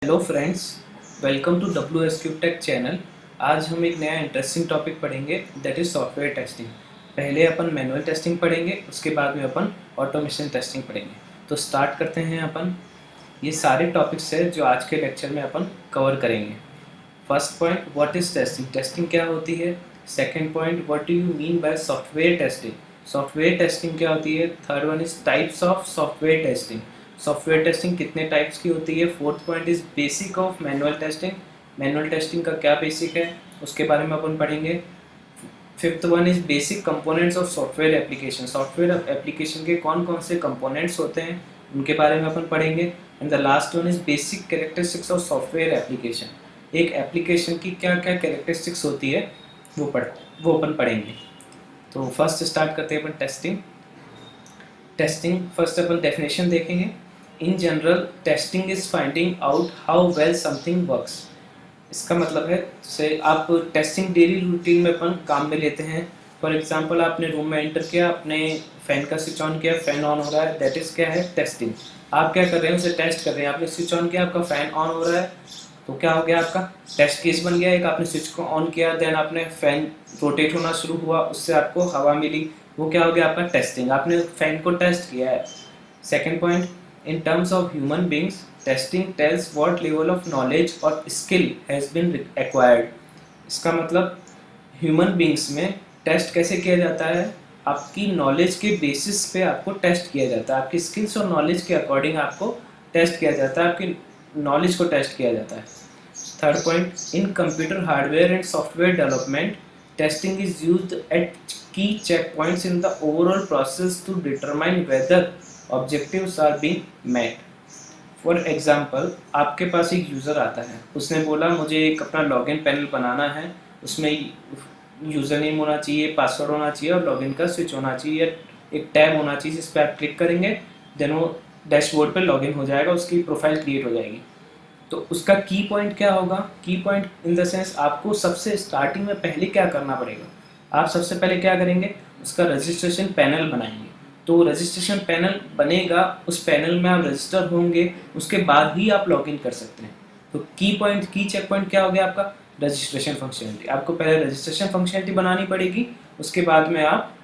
Hello friends, welcome to WSQ tech channel. आज हम एक नया इंटरेस्टिंग टॉपिक पढ़ेंगे, दैट इज़ सॉफ्टवेयर टेस्टिंग। पहले अपन मैनुअल टेस्टिंग पढ़ेंगे, उसके बाद में अपन ऑटोमेशन टेस्टिंग पढ़ेंगे। तो स्टार्ट करते हैं अपन। ये सारे टॉपिक्स है जो आज के लेक्चर में अपन कवर करेंगे। First point, what is testing, testing क्या होती है। Second point, what do you mean by software testing, software testing क्या होती है। Third one is types of software testing, software testing कितने टाइप्स की होती है। Fourth point is basic of manual testing, manual testing का क्या बेसिक है उसके बारे में अपन पढ़ेंगे। Fifth one is basic components of software application, software application के कौन कौन से कंपोनेंट्स होते हैं उनके बारे में अपन पढ़ेंगे। And the last one is basic characteristics of software application, एक एप्लीकेशन की क्या क्या कैरेक्टरिस्टिक्स होती है वो अपन पढ़ेंगे। तो फर्स्ट स्टार्ट करते हैं अपन टेस्टिंग। टेस्टिंग फर्स्ट अपन डेफिनेशन देखेंगे। In general testing is finding out how well something works. इसका मतलब है जैसे आप टेस्टिंग डेली रूटीन में अपन काम में लेते हैं। फॉर एग्जांपल आपने रूम में एंटर किया, आपने फ़ैन का स्विच ऑन किया, फ़ैन ऑन हो रहा है, दैट इज़ क्या है, टेस्टिंग। आप क्या कर रहे हैं, उसे टेस्ट कर रहे हैं। आपने स्विच ऑन किया, आपका फ़ैन ऑन हो रहा है, तो क्या हो गया, आपका टेस्ट केस बन गया। एक आपने स्विच को ऑन किया, देन आपने फ़ैन रोटेट होना शुरू हुआ, उससे आपको हवा मिली, वो क्या हो गया, आपका टेस्टिंग। आपने फ़ैन को टेस्ट किया है। Second point, in terms of human beings testing tells what level of knowledge और स्किल हैज़ बीन एक्वायर्ड। इसका मतलब ह्यूमन बींग्स में टेस्ट कैसे किया जाता है, आपकी नॉलेज के बेसिस पे आपको टेस्ट किया जाता है, आपकी स्किल्स और नॉलेज के अकॉर्डिंग आपको टेस्ट किया जाता है, आपकी नॉलेज को टेस्ट किया जाता है। Third point, in computer hardware and software development testing is used at key check points in the overall process to determine whether objectives are being met. For example, आपके पास एक यूज़र आता है, उसने बोला मुझे एक अपना लॉगिन पैनल बनाना है, उसमें यूज़र नेम होना चाहिए, पासवर्ड होना चाहिए और लॉगिन का स्विच होना चाहिए, एक टैब होना चाहिए जिस पर आप क्लिक करेंगे, देन वो डैशबोर्ड पर लॉगिन हो जाएगा, उसकी प्रोफाइल क्रिएट हो जाएगी। तो उसका की पॉइंट क्या होगा, की पॉइंट इन द सेंस आपको सबसे स्टार्टिंग में पहले क्या करना पड़ेगा। आप सबसे पहले क्या करेंगे, उसका रजिस्ट्रेशन पैनल बनाएंगे। तो रजिस्ट्रेशन पैनल बनेगा, उस पैनल में आप रजिस्टर होंगे, उसके बाद ही आप लॉगिन कर सकते हैं। तो की पॉइंट, की चेक पॉइंट क्या हो गया आपका, रजिस्ट्रेशन फंक्शनलिटी। आपको पहले रजिस्ट्रेशन फंक्शनलिटी बनानी पड़ेगी, उसके बाद में आप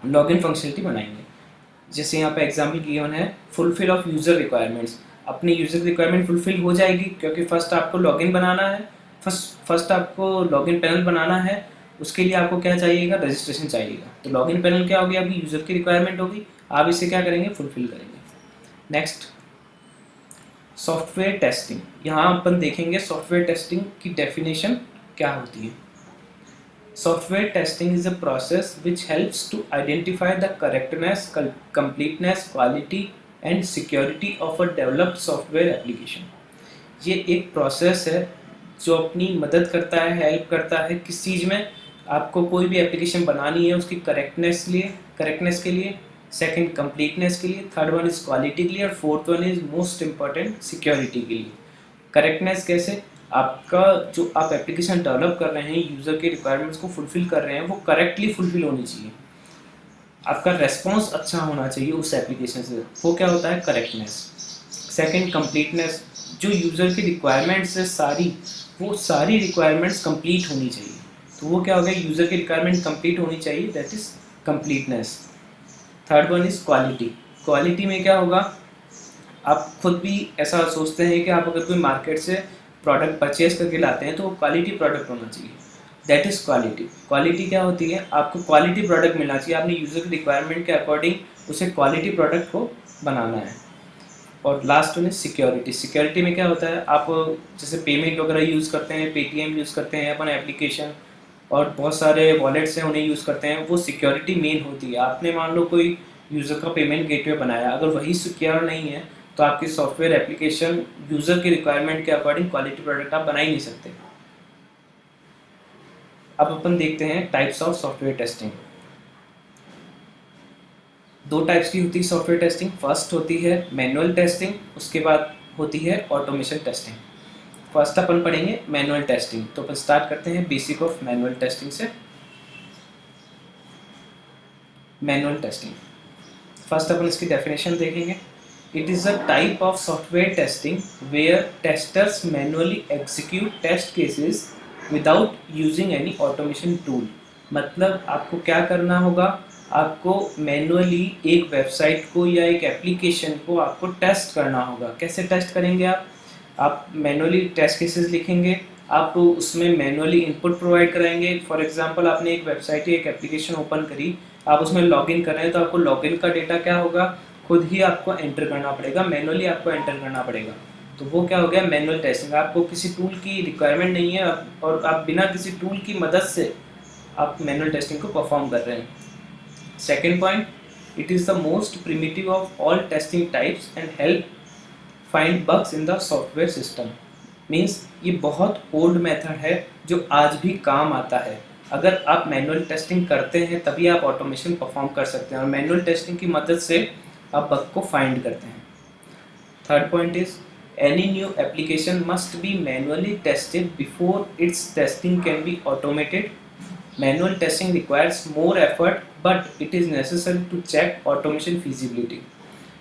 लॉगिन फंक्शनलिटी बनाएंगे। जैसे यहाँ पे एग्जाम्पल गिवन है, फुलफिल ऑफ यूज़र रिक्वायरमेंट्स। अपनी यूज़र रिक्वायरमेंट फुलफिल हो जाएगी क्योंकि फर्स्ट आपको लॉगिन बनाना है, फर्स्ट आपको लॉगिन पैनल बनाना है, उसके लिए आपको क्या चाहिएगा, रजिस्ट्रेशन चाहिएगा। तो लॉगिन पैनल क्या होगी, आपकी यूज़र की रिक्वायरमेंट होगी, आप इसे क्या करेंगे, फुलफिल करेंगे। Next, software testing. यहाँ अपन देखेंगे सॉफ्टवेयर टेस्टिंग की डेफिनेशन क्या होती है। Software testing is a process which helps to identify the correctness, completeness, quality and security of a developed software application. ये एक प्रोसेस है जो अपनी मदद करता है, हेल्प करता है किस चीज़ में, आपको कोई भी एप्लीकेशन बनानी है उसकी करेक्टनेस के लिए, सेकंड कंप्लीटनेस के लिए, थर्ड वन इज़ क्वालिटी के लिए और fourth one is most important security के लिए। करेक्टनेस कैसे, आपका जो आप एप्लीकेशन डेवलप कर रहे हैं, यूज़र के रिक्वायरमेंट्स को फुलफिल कर रहे हैं, वो करेक्टली फुलफिल होनी चाहिए, आपका रेस्पॉन्स अच्छा होना चाहिए उस एप्लीकेशन से, वो क्या होता है, करेक्टनेस। सेकंड, कंप्लीटनेस, जो यूज़र की रिक्वायरमेंट्स है वो सारी रिक्वायरमेंट्स कंप्लीट होनी चाहिए, तो वो क्या हो गया, यूज़र की रिक्वायरमेंट कंप्लीट होनी चाहिए, that is completeness. Third one is quality. Quality में क्या होगा, आप खुद भी ऐसा सोचते हैं कि आप अगर कोई मार्केट से प्रोडक्ट परचेज करके लाते हैं तो वो क्वालिटी प्रोडक्ट होना चाहिए, दैट इज़ क्वालिटी। क्वालिटी क्या होती है, आपको क्वालिटी प्रोडक्ट मिलना चाहिए, आपने यूज़र की रिक्वायरमेंट के अकॉर्डिंग उसे क्वालिटी प्रोडक्ट को बनाना है। और last one is security. Security में क्या होता है, आप जैसे पेमेंट वगैरह यूज़ करते हैं, पेटीएम यूज़ करते हैं अपन एप्लीकेशन, और बहुत सारे वॉलेट्स हैं उन्हें यूज़ करते हैं, वो सिक्योरिटी मेन होती है। आपने मान लो कोई यूज़र का पेमेंट गेटवे बनाया, अगर वही सिक्योर नहीं है तो आपकी सॉफ्टवेयर एप्लीकेशन यूज़र की रिक्वायरमेंट के अकॉर्डिंग क्वालिटी प्रोडक्ट आप बना ही नहीं सकते। अब अपन देखते हैं टाइप्स ऑफ सॉफ्टवेयर टेस्टिंग। दो टाइप्स की होती है सॉफ्टवेयर टेस्टिंग। फर्स्ट होती है मैनुअल टेस्टिंग, उसके बाद होती है ऑटोमेशन टेस्टिंग। फर्स्ट अपन पढ़ेंगे मैनुअल टेस्टिंग, तो अपन स्टार्ट करते हैं बेसिक ऑफ मैनुअल टेस्टिंग से। मैनुअल टेस्टिंग फर्स्ट अपन इसकी डेफिनेशन देखेंगे। It is a type of software testing where testers manually execute test cases without using any automation tool. मतलब आपको क्या करना होगा, आपको मैनुअली एक वेबसाइट को या एक एप्लीकेशन को आपको टेस्ट करना होगा। कैसे टेस्ट करेंगे आप मैनुअली टेस्ट केसेस लिखेंगे, आप उसमें मैनुअली इनपुट प्रोवाइड कराएंगे। फॉर एग्जांपल आपने एक वेबसाइट या एक एप्लीकेशन ओपन करी, आप उसमें लॉगिन कर रहे हैं, तो आपको लॉगिन का डेटा क्या होगा, खुद ही आपको एंटर करना पड़ेगा, मैनुअली आपको एंटर करना पड़ेगा। तो वो क्या हो गया, मैनुअल टेस्टिंग। आपको किसी टूल की रिक्वायरमेंट नहीं है और आप बिना किसी टूल की मदद से आप मैनुअल टेस्टिंग को परफॉर्म कर रहे हैं। Second point, it is the most primitive of all testing types and help find bugs in the software system. Means ये बहुत ओल्ड मेथड है जो आज भी काम आता है। अगर आप मैनुअल टेस्टिंग करते हैं तभी आप ऑटोमेशन परफॉर्म कर सकते हैं, और मैनुअल टेस्टिंग की मदद से आप बग को फाइंड करते हैं। Third point is, any new application must be manually tested before its testing can be automated. Manual testing requires more effort but it is necessary to check automation feasibility.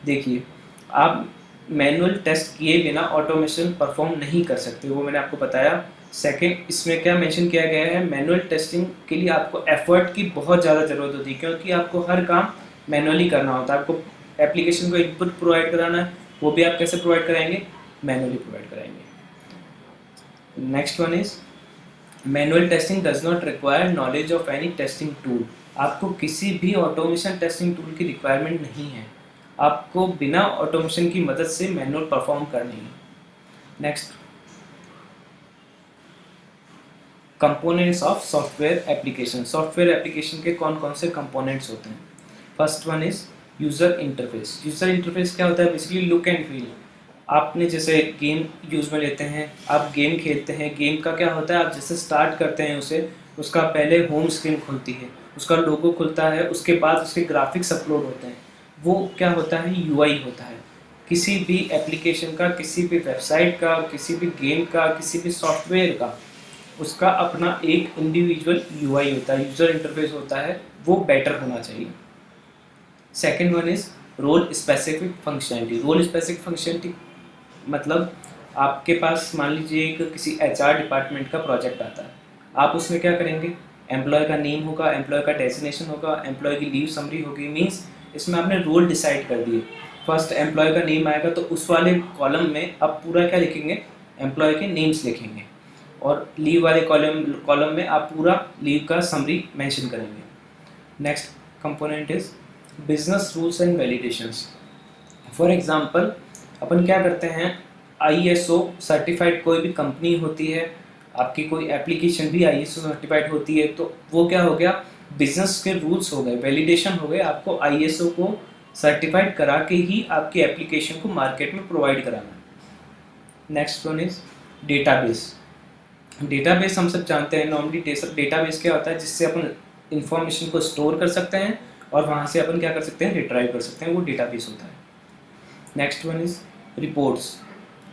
देखिए, आप manual test किए बिना automation perform नहीं कर सकते, वो मैंने आपको बताया। सेकेंड, इसमें क्या मेंशन किया गया है, मैनुअल टेस्टिंग के लिए आपको एफर्ट की बहुत ज़्यादा ज़रूरत होती है, क्योंकि आपको हर काम मैनुअली करना होता है। आपको एप्लीकेशन को इनपुट प्रोवाइड कराना है, वो भी आप कैसे प्रोवाइड कराएंगे, मैनुअली प्रोवाइड कराएंगे। Next one is, manual testing does not require knowledge of any testing tool. आपको किसी भी ऑटोमेशन टेस्टिंग टूल की रिक्वायरमेंट नहीं है, आपको बिना ऑटोमेशन की मदद से मैनुअल परफॉर्म करनी है। Next, components of software application. Software application के कौन कौन से कंपोनेंट्स होते हैं। First one is user interface. User interface क्या होता है, बेसिकली लुक एंड फील। आपने जैसे गेम यूज़ में लेते हैं, आप गेम खेलते हैं, गेम का क्या होता है, आप जैसे स्टार्ट करते हैं उसे, उसका पहले होम स्क्रीन खुलती है, उसका लोगो खुलता है, उसके बाद उसके ग्राफिक्स अपलोड होते हैं, वो क्या होता है, यूआई होता है। किसी भी एप्लीकेशन का, किसी भी वेबसाइट का, किसी भी गेम का, किसी भी सॉफ्टवेयर का, उसका अपना एक इंडिविजुअल यूआई होता है, यूज़र इंटरफेस होता है, वो बेटर होना चाहिए। Second one is role specific functionality. Role specific functionality मतलब आपके पास मान लीजिए एक किसी एचआर डिपार्टमेंट का प्रोजेक्ट आता है, आप उसमें क्या करेंगे, एम्प्लॉय का नेम होगा, एम्प्लॉय का डेजिग्नेशन होगा, एम्प्लॉय की लीव समरी होगी। मीन्स इसमें आपने रोल डिसाइड कर दिए। फर्स्ट एम्प्लॉय का नेम आएगा तो उस वाले कॉलम में आप पूरा क्या लिखेंगे, एम्प्लॉय के नेम्स लिखेंगे, और लीव वाले कॉलम में आप पूरा लीव का समरी मेंशन करेंगे। Next component is business rules and validations. For example अपन क्या करते हैं, आईएसओ सर्टिफाइड कोई भी कंपनी होती है, आपकी कोई एप्लीकेशन भी आईएसओ सर्टिफाइड होती है, तो वो क्या हो गया, बिजनेस के रूल्स हो गए, वैलिडेशन हो गए। आपको आईएसओ को सर्टिफाइड करा के ही आपकी एप्लीकेशन को मार्केट में प्रोवाइड कराना है। Next one is database. Database हम सब जानते हैं, नॉर्मली डेटाबेस क्या होता है, जिससे अपन इंफॉर्मेशन को स्टोर कर सकते हैं और वहाँ से अपन क्या कर सकते हैं, रिट्राइव कर सकते हैं, वो डेटाबेस होता है। Next one is reports.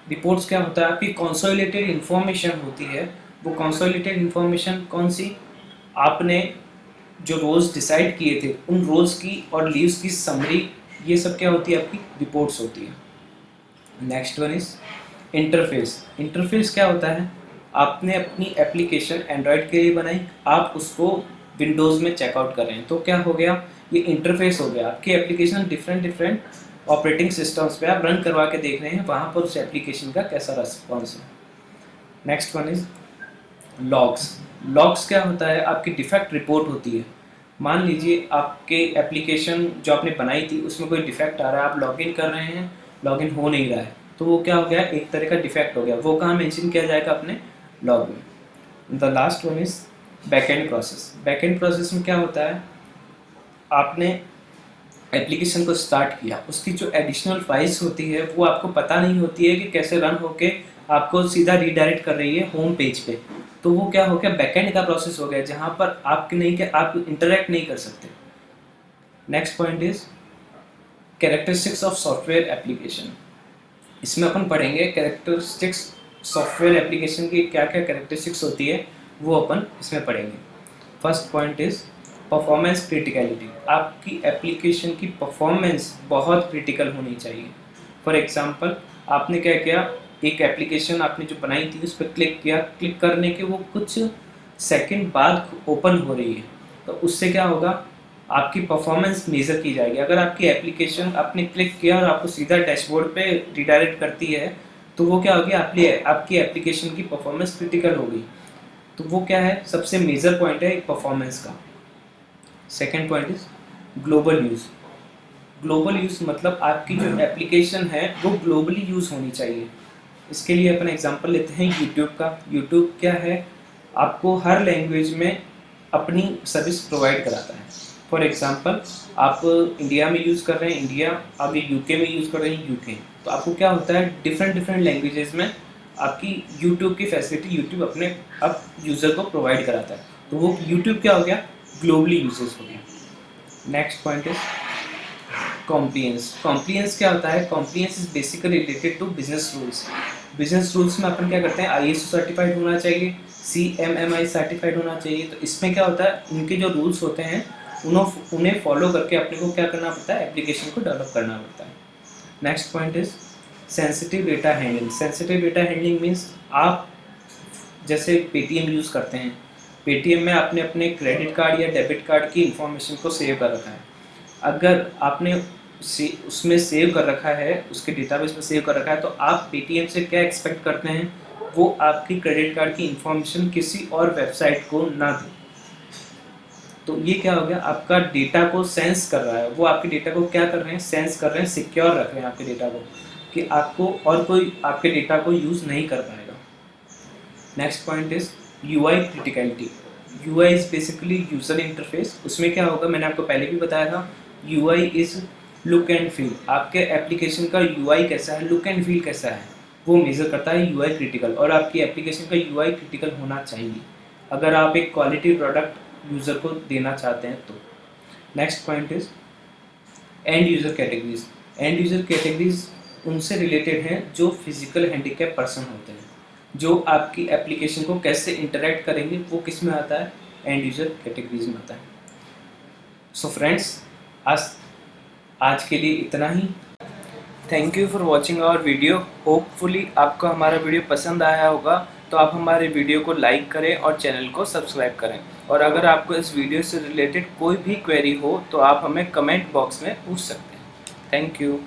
Reports क्या होता है, आपकी कंसोलिडेटेड इन्फॉर्मेशन होती है। वो कंसोलिडेटेड इन्फॉर्मेशन कौन सी, आपने जो रोल्स डिसाइड किए थे उन रोल्स की और लीव्स की समरी, ये सब क्या होती है, आपकी रिपोर्ट्स होती है। Next one is interface. Interface क्या होता है, आपने अपनी एप्लीकेशन एंड्रॉयड के लिए बनाई, आप उसको विंडोज़ में चेकआउट कर रहे हैं, तो क्या हो गया, ये इंटरफेस हो गया। आपकी एप्लीकेशन डिफरेंट ऑपरेटिंग सिस्टम्स पे आप रन करवा के देख रहे हैं, वहाँ पर उस एप्लीकेशन का कैसा रिस्पॉन्स है। Next one is logs. Logs क्या होता है, आपकी डिफेक्ट रिपोर्ट होती है। मान लीजिए आपके एप्लीकेशन जो आपने बनाई थी उसमें कोई डिफेक्ट आ रहा है, आप लॉगिन कर रहे हैं, लॉगिन हो नहीं रहा है, तो वो क्या हो गया, एक तरह का डिफेक्ट हो गया, वो कहाँ मेंशन किया जाएगा, अपने लॉग में। The last one is backend process. Backend process में क्या होता है, आपने एप्लीकेशन को स्टार्ट किया, उसकी जो एडिशनल फाइल्स होती है वो आपको पता नहीं होती है कि कैसे रन होके आपको सीधा रीडायरेक्ट कर रही है होम पेज पे, तो वो क्या हो गया, बैकएंड का प्रोसेस हो गया, जहाँ पर आप नहीं कि आप इंटरेक्ट नहीं कर सकते। Next point is characteristics of software application. इसमें अपन पढ़ेंगे कैरेक्टरिस्टिक्स सॉफ्टवेयर एप्लीकेशन की क्या क्या कैरेक्टरिस्टिक्स होती है, वो अपन इसमें पढ़ेंगे। First point is performance criticality. आपकी एप्लीकेशन की परफॉर्मेंस बहुत क्रिटिकल होनी चाहिए। फॉर एग्जांपल आपने क्या किया, एक एप्लीकेशन आपने जो बनाई थी उस पर क्लिक किया, क्लिक करने के वो कुछ सेकंड बाद ओपन हो रही है, तो उससे क्या होगा, आपकी परफॉर्मेंस मेज़र की जाएगी। अगर आपकी एप्लीकेशन आपने क्लिक किया और आपको सीधा डैशबोर्ड पे रिडायरेक्ट करती है, तो वो क्या होगी, आपकी एप्लीकेशन की परफॉर्मेंस क्रिटिकल होगी। तो वो क्या है, सबसे मेजर पॉइंट है परफॉर्मेंस का। Second point is global use. Global use मतलब आपकी जो एप्लीकेशन है वो ग्लोबली यूज़ होनी चाहिए। इसके लिए अपन एग्जांपल लेते हैं यूट्यूब का। यूट्यूब क्या है, आपको हर लैंग्वेज में अपनी सर्विस प्रोवाइड कराता है। फॉर एग्जांपल आप इंडिया में यूज़ कर रहे हैं इंडिया, आप यूके में यूज़ कर रहे हैं यूके, तो आपको क्या होता है, डिफरेंट डिफरेंट लैंग्वेजेस में आपकी यूट्यूब की फैसिलिटी यूट्यूब अपने अब यूज़र को प्रोवाइड कराता है। तो वो यूट्यूब क्या हो गया, ग्लोबली यूजेस हो गया। Next point is compliance. Compliance क्या होता है, compliance is basically related to business rules. Business rules में अपन क्या करते हैं, ISO सर्टिफाइड होना चाहिए, CMMI सर्टिफाइड होना चाहिए। तो इसमें क्या होता है, उनके जो रूल्स होते हैं उन्हें फॉलो करके अपने को क्या करना पड़ता है, एप्लीकेशन को डेवलप करना पड़ता है। Next point is sensitive data handling. Sensitive data handling means आप जैसे पेटीएम यूज़ करते हैं, पेटीएम में आपने अपने क्रेडिट कार्ड या डेबिट कार्ड की इंफॉर्मेशन को सेव कर रखा है। अगर आपने उसमें सेव कर रखा है, उसके डेटाबेस में सेव कर रखा है, तो आप पेटीएम से क्या एक्सपेक्ट करते हैं, वो आपकी क्रेडिट कार्ड की इंफॉर्मेशन किसी और वेबसाइट को ना दे। तो ये क्या हो गया, आपका डेटा को सेंस कर रहा है, वो आपके डेटा को क्या कर रहे हैं, सेंस कर रहे हैं, सिक्योर रख रहे हैं आपके डेटा को, कि आपको और कोई आपके डेटा को यूज़ नहीं कर पाएगा। Next point is UI criticality. UI is basically user interface. उसमें क्या होगा, मैंने आपको पहले भी बताया था, UI is look and feel. आपके एप्लीकेशन का UI कैसा है, लुक एंड फील कैसा है, वो मेज़र करता है UI क्रिटिकल। और आपकी एप्लीकेशन का UI क्रिटिकल होना चाहिए अगर आप एक क्वालिटी प्रोडक्ट यूज़र को देना चाहते हैं तो। Next point is end user categories. End user categories उनसे रिलेटेड हैं जो फिजिकल हैंडीकैप पर्सन होते हैं, जो आपकी एप्लीकेशन को कैसे इंटरेक्ट करेंगे, वो किस में आता है, एंड यूज़र कैटेगरीज में आता है। सो फ्रेंड्स, आज के लिए इतना ही। Thank you for watching our video. Hopefully आपको हमारा वीडियो पसंद आया होगा, तो आप हमारे वीडियो को लाइक करें और चैनल को सब्सक्राइब करें। और अगर आपको इस वीडियो से रिलेटेड कोई भी क्वेरी हो तो आप हमें कमेंट बॉक्स में पूछ सकते हैं। Thank you.